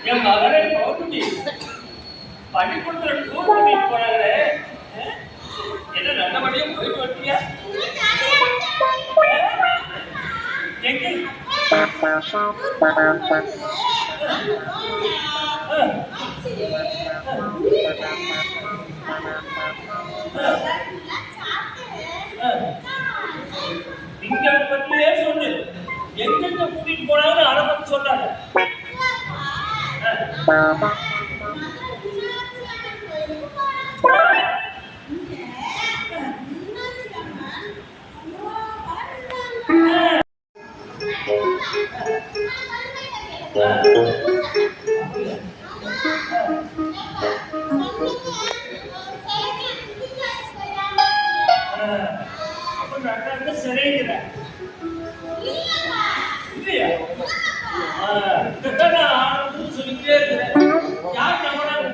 என் மகளே பௌர்ணமி பள்ளிக்கூடத்துல டூர் பண்ணிட்டு போறாங்களே, என்ன நல்லபடியும் போயிட்டு வட்டியா? எங்க இங்க பத்தியே சொல்லு, எங்கெங்க கூட்டிட்டு போனாலும் அதை பத்தி சொல்றாங்க. சரிங்கிற இல்லையா? சொல்லிட்டே இருக்கிறேன். யார் நம்பறாங்க?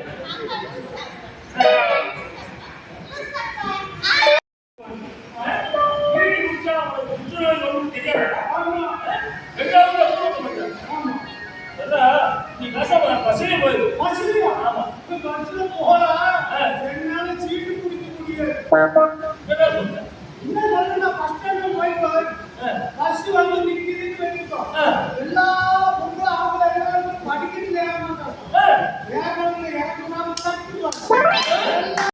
நீ பஸ்ல போயிரு. ஆமா, பஸ்ல போகலாம். என்னால சீட்டு குடிக்க முடியாது. என்ன சொல்ற? இன்னும் பஸ் ஸ்டாண்ட் போய் பஸ் வந்து நிக்குதுன்னு வெச்சுக்கோ. எல்லாரும்